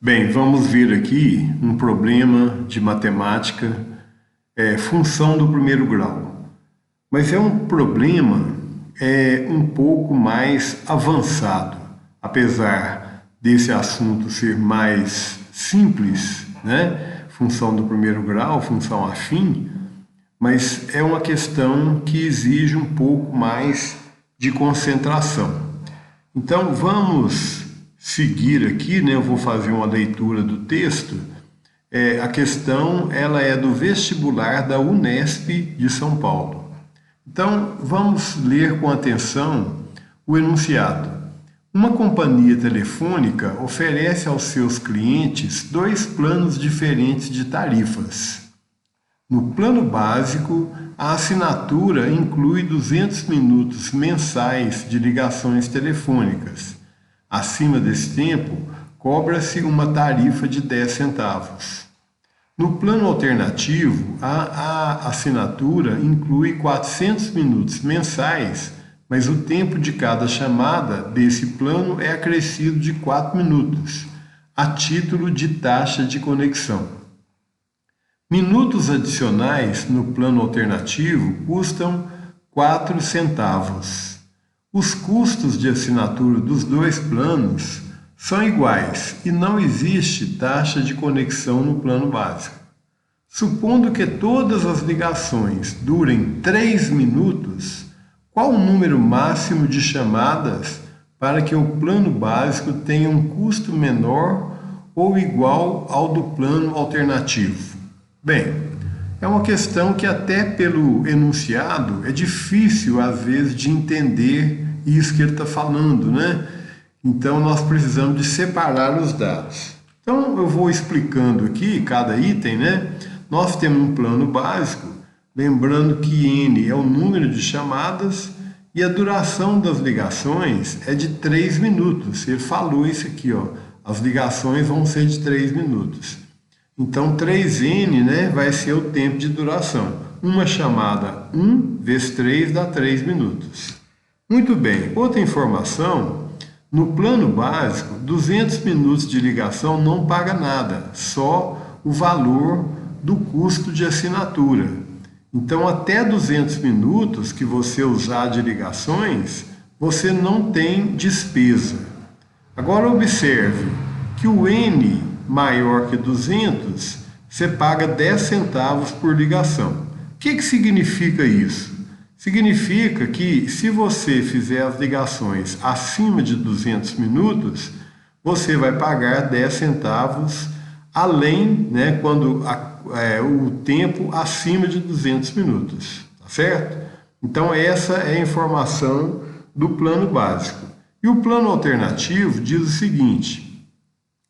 Bem, vamos ver aqui um problema de matemática, função do primeiro grau. Mas é um problema um pouco mais avançado, apesar desse assunto ser mais simples, né? Função do primeiro grau, função afim, mas é uma questão que exige um pouco mais de concentração. Então vamos seguir aqui, né? Eu vou fazer uma leitura do texto. A questão ela é do vestibular da Unesp de São Paulo. Então vamos ler com atenção o enunciado. Uma companhia telefônica oferece aos seus clientes dois planos diferentes de tarifas. No plano básico, a assinatura inclui 200 minutos mensais de ligações telefônicas. Acima desse tempo, cobra-se uma tarifa de 10 centavos. No plano alternativo, a assinatura inclui 400 minutos mensais, mas o tempo de cada chamada desse plano é acrescido de 4 minutos, a título de taxa de conexão. Minutos adicionais no plano alternativo custam 4 centavos. Os custos de assinatura dos dois planos são iguais e não existe taxa de conexão no plano básico. Supondo que todas as ligações durem 3 minutos, qual o número máximo de chamadas para que o plano básico tenha um custo menor ou igual ao do plano alternativo? Bem, é uma questão que até pelo enunciado é difícil às vezes de entender isso que ele está falando, né? Então nós precisamos de separar os dados. Então eu vou explicando aqui cada item, né? Nós temos um plano básico, lembrando que N é o número de chamadas e a duração das ligações é de 3 minutos. Ele falou isso aqui, ó. As ligações vão ser de 3 minutos. Então 3N, né, vai ser o tempo de duração. Uma chamada 1 vezes 3 dá 3 minutos. Muito bem, outra informação, no plano básico, 200 minutos de ligação não paga nada, só o valor do custo de assinatura. Então, até 200 minutos que você usar de ligações, você não tem despesa. Agora, observe que o N maior que 200, você paga 10 centavos por ligação. O que significa isso? Significa que se você fizer as ligações acima de 200 minutos, você vai pagar 10 centavos além, né, quando o tempo acima de 200 minutos, tá certo? Então essa é a informação do plano básico. E o plano alternativo diz o seguinte: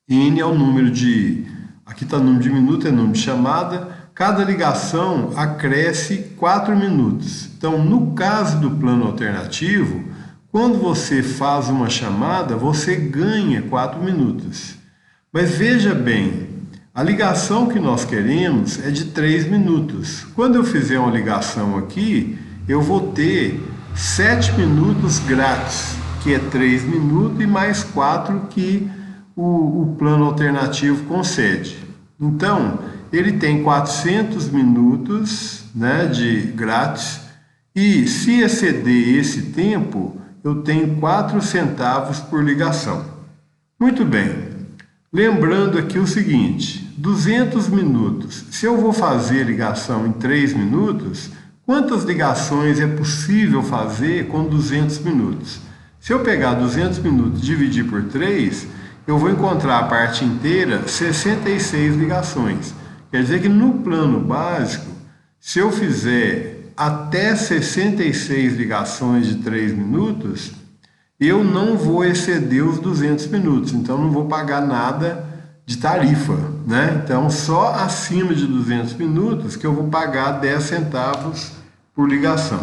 N é o número de, aqui está o número de minuto, é o número de chamada, cada ligação acresce 4 minutos. Então, no caso do plano alternativo, quando você faz uma chamada, você ganha 4 minutos. Mas veja bem, a ligação que nós queremos é de 3 minutos. Quando eu fizer uma ligação aqui, eu vou ter 7 minutos grátis, que é 3 minutos e mais 4 que o plano alternativo concede. Então, ele tem 400 minutos, né, de grátis, e se exceder esse tempo, eu tenho 4 centavos por ligação. Muito bem, lembrando aqui o seguinte, 200 minutos, se eu vou fazer ligação em 3 minutos, quantas ligações é possível fazer com 200 minutos? Se eu pegar 200 minutos e dividir por 3, eu vou encontrar a parte inteira 66 ligações. Quer dizer que no plano básico, se eu fizer até 66 ligações de 3 minutos, eu não vou exceder os 200 minutos, então não vou pagar nada de tarifa, né? Então só acima de 200 minutos que eu vou pagar 10 centavos por ligação.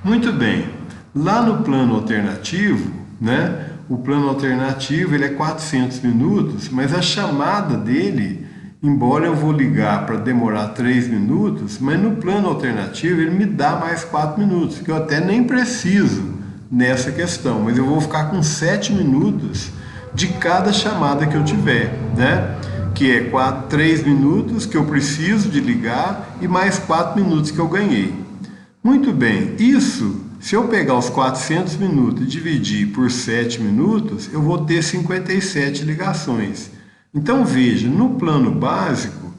Muito bem, lá no plano alternativo, né? O plano alternativo ele é 400 minutos, mas a chamada dele, embora eu vou ligar para demorar 3 minutos, mas no plano alternativo ele me dá mais 4 minutos, que eu até nem preciso nessa questão, mas eu vou ficar com 7 minutos de cada chamada que eu tiver, né? Que é 3 minutos que eu preciso de ligar e mais 4 minutos que eu ganhei. Muito bem, isso, se eu pegar os 400 minutos e dividir por 7 minutos, eu vou ter 57 ligações. Então veja, no plano básico,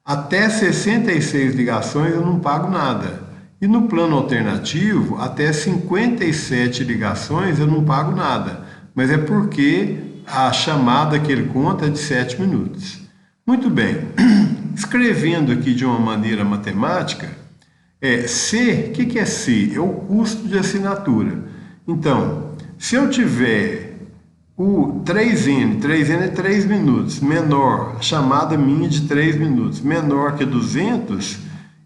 até 66 ligações eu não pago nada. E no plano alternativo, até 57 ligações eu não pago nada. Mas é porque a chamada que ele conta é de 7 minutos. Muito bem, escrevendo aqui de uma maneira matemática, C, o que é C? É o custo de assinatura. Então, se eu tiver o 3N é 3 minutos, menor, a chamada minha de 3 minutos, menor que 200,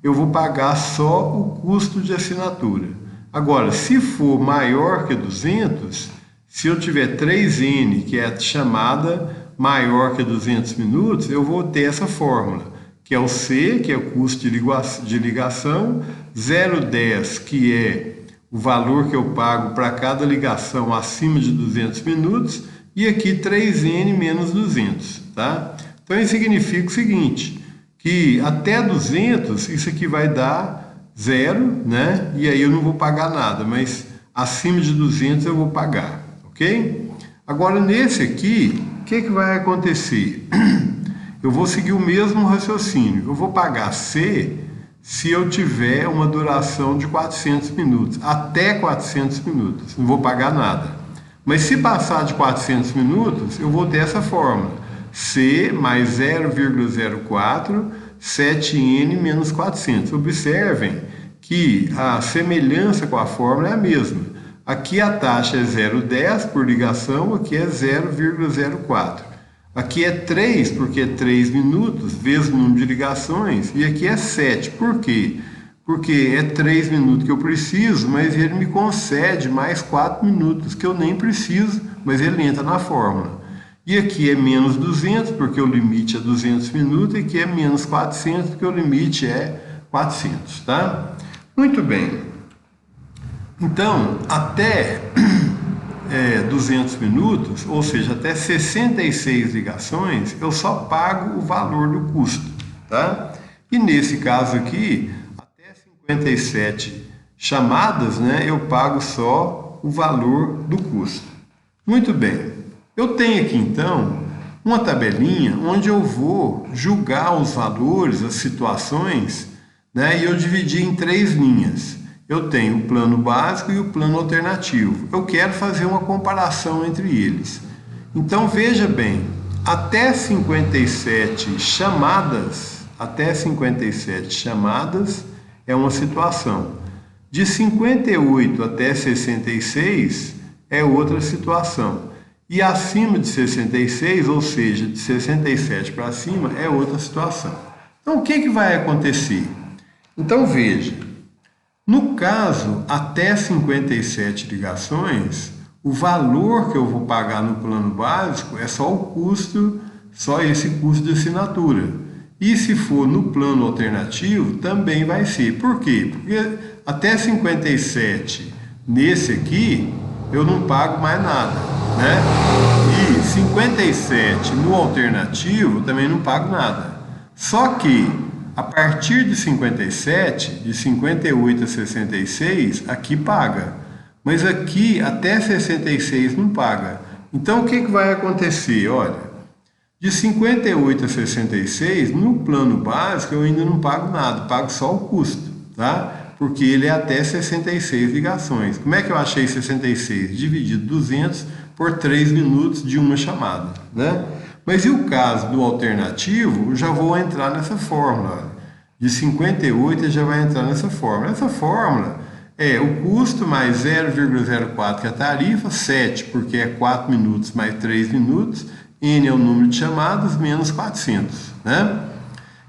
eu vou pagar só o custo de assinatura. Agora, se for maior que 200, se eu tiver 3N, que é a chamada maior que 200 minutos, eu vou ter essa fórmula, que é o C, que é o custo de ligação, 0,10, que é o valor que eu pago para cada ligação acima de 200 minutos, e aqui 3N menos 200, tá? Então isso significa o seguinte, que até 200 isso aqui vai dar 0, né? E aí eu não vou pagar nada, mas acima de 200 eu vou pagar, ok? Agora nesse aqui, o que vai acontecer? Eu vou seguir o mesmo raciocínio. Eu vou pagar C se eu tiver uma duração de 400 minutos, até 400 minutos. Não vou pagar nada. Mas se passar de 400 minutos, eu vou ter essa fórmula. C mais 0,04, 7N menos 400. Observem que a semelhança com a fórmula é a mesma. Aqui a taxa é 0,10 por ligação, aqui é 0,04. Aqui é 3, porque é 3 minutos, vezes o número de ligações, e aqui é 7. Por quê? Porque é 3 minutos que eu preciso, mas ele me concede mais 4 minutos que eu nem preciso, mas ele entra na fórmula. E aqui é menos 200, porque o limite é 200 minutos, e aqui é menos 400, porque o limite é 400, tá? Muito bem. Então, até 200 minutos, ou seja, até 66 ligações, eu só pago o valor do custo, tá? E nesse caso aqui, até 57 chamadas, né, eu pago só o valor do custo. Muito bem, eu tenho aqui então uma tabelinha onde eu vou julgar os valores, as situações, né, e eu dividi em 3 linhas. Eu tenho o plano básico e o plano alternativo. Eu quero fazer uma comparação entre eles. Então veja bem, até 57 chamadas é uma situação. De 58 até 66 é outra situação. E acima de 66, ou seja, de 67 para cima, é outra situação. Então o que vai acontecer? Então veja. No caso, até 57 ligações, o valor que eu vou pagar no plano básico é só o custo, só esse custo de assinatura. E se for no plano alternativo, também vai ser. Por quê? Porque até 57, nesse aqui, eu não pago mais nada, né? E 57 no alternativo, também não pago nada. Só que a partir de 57, de 58 a 66, aqui paga. Mas aqui até 66 não paga. Então o que vai acontecer? Olha, de 58 a 66, no plano básico eu ainda não pago nada, pago só o custo, tá? Porque ele é até 66 ligações. Como é que eu achei 66? Dividido 200 por 3 minutos de uma chamada, né? Mas e o caso do alternativo, eu já vou entrar nessa fórmula. De 58 já vai entrar nessa fórmula. Essa fórmula é o custo mais 0,04, que é a tarifa, 7, porque é 4 minutos mais 3 minutos, N é o número de chamadas, menos 400, né?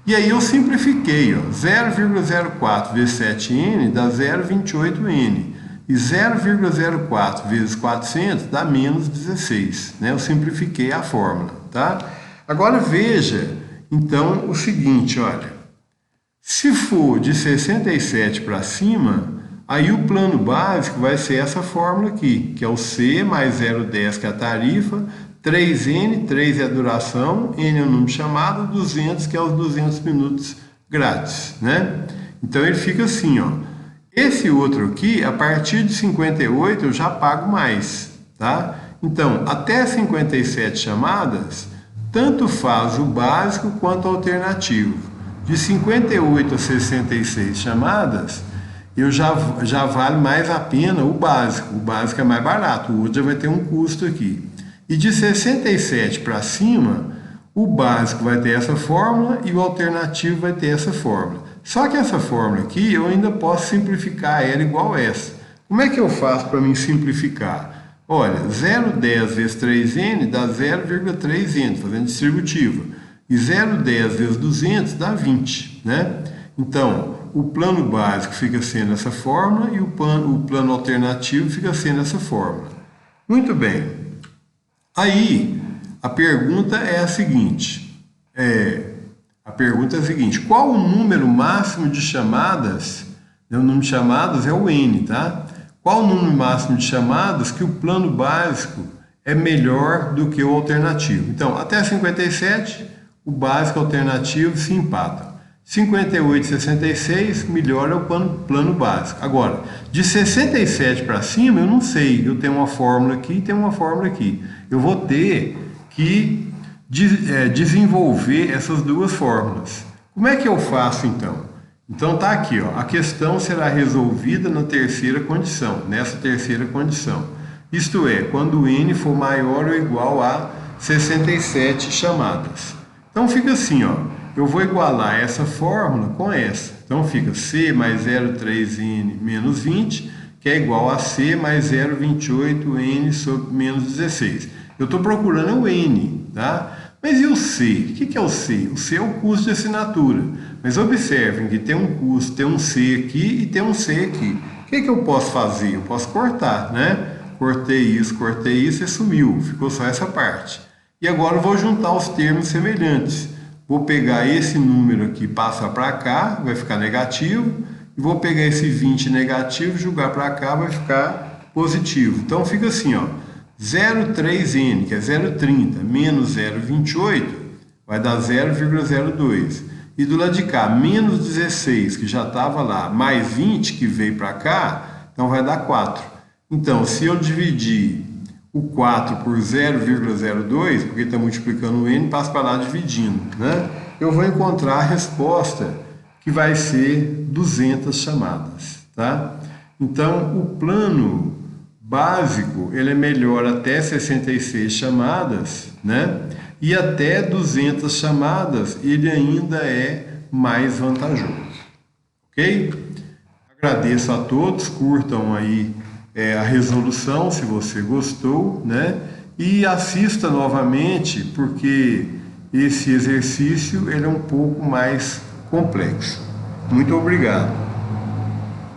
E aí eu simplifiquei, 0,04 vezes 7N dá 0,28N. E 0,04 vezes 400 dá menos 16, né? Eu simplifiquei a fórmula, tá? Agora veja, então, o seguinte, olha. Se for de 67 para cima, aí o plano básico vai ser essa fórmula aqui, que é o C mais 0,10, que é a tarifa, 3N, 3 é a duração, N é o número de chamada, 200 que é os 200 minutos grátis, né? Então ele fica assim, ó. Esse outro aqui, a partir de 58 eu já pago mais, tá? Então, até 57 chamadas, tanto faz o básico quanto o alternativo. De 58 a 66 chamadas, já vale mais a pena o básico. O básico é mais barato, o outro já vai ter um custo aqui. E de 67 para cima, o básico vai ter essa fórmula e o alternativo vai ter essa fórmula. Só que essa fórmula aqui eu ainda posso simplificar ela igual essa. Como é que eu faço para mim simplificar? Olha, 0,10 vezes 3N dá 0,3N, fazendo distributiva. E 0,10 vezes 200 dá 20, né? Então, o plano básico fica sendo essa fórmula e o plano alternativo fica sendo essa fórmula. Muito bem. Aí, a pergunta é a seguinte. Qual o número máximo de chamadas? O número de chamadas é o N, tá? Qual o número máximo de chamadas que o plano básico é melhor do que o alternativo? Então, até 57, o básico e o alternativo se empatam. 58 e 66, melhor é o plano básico. Agora, de 67 para cima, eu não sei. Eu tenho uma fórmula aqui e tenho uma fórmula aqui. Eu vou ter que desenvolver essas duas fórmulas. Como é que eu faço, então? Então, tá aqui, ó. A questão será resolvida na terceira condição, nessa terceira condição. Isto é, quando o N for maior ou igual a 67 chamadas. Então, fica assim, ó. Eu vou igualar essa fórmula com essa. Então, fica C mais 0,3N menos 20, que é igual a C mais 0,28N sobre menos 16. Eu estou procurando o N, tá? Mas e o C? O que é o C? O C é o custo de assinatura. Mas observem que tem um custo, tem um C aqui e tem um C aqui. O que eu posso fazer? Eu posso cortar, né? Cortei isso e sumiu. Ficou só essa parte. E agora eu vou juntar os termos semelhantes. Vou pegar esse número aqui, passar para cá, vai ficar negativo. E vou pegar esse 20 negativo, jogar para cá, vai ficar positivo. Então fica assim, ó. 0,3N, que é 0,30, menos 0,28, vai dar 0,02. E do lado de cá, menos 16, que já estava lá, mais 20, que veio para cá, então vai dar 4. Então, se eu dividir o 4 por 0,02, porque está multiplicando o N, passa para lá dividindo, né? Eu vou encontrar a resposta, que vai ser 200 chamadas, tá? Então, o plano básico, ele é melhor até 66 chamadas, né? E até 200 chamadas, ele ainda é mais vantajoso, ok? Agradeço a todos, curtam aí a resolução, se você gostou, né? E assista novamente, porque esse exercício ele é um pouco mais complexo. Muito obrigado.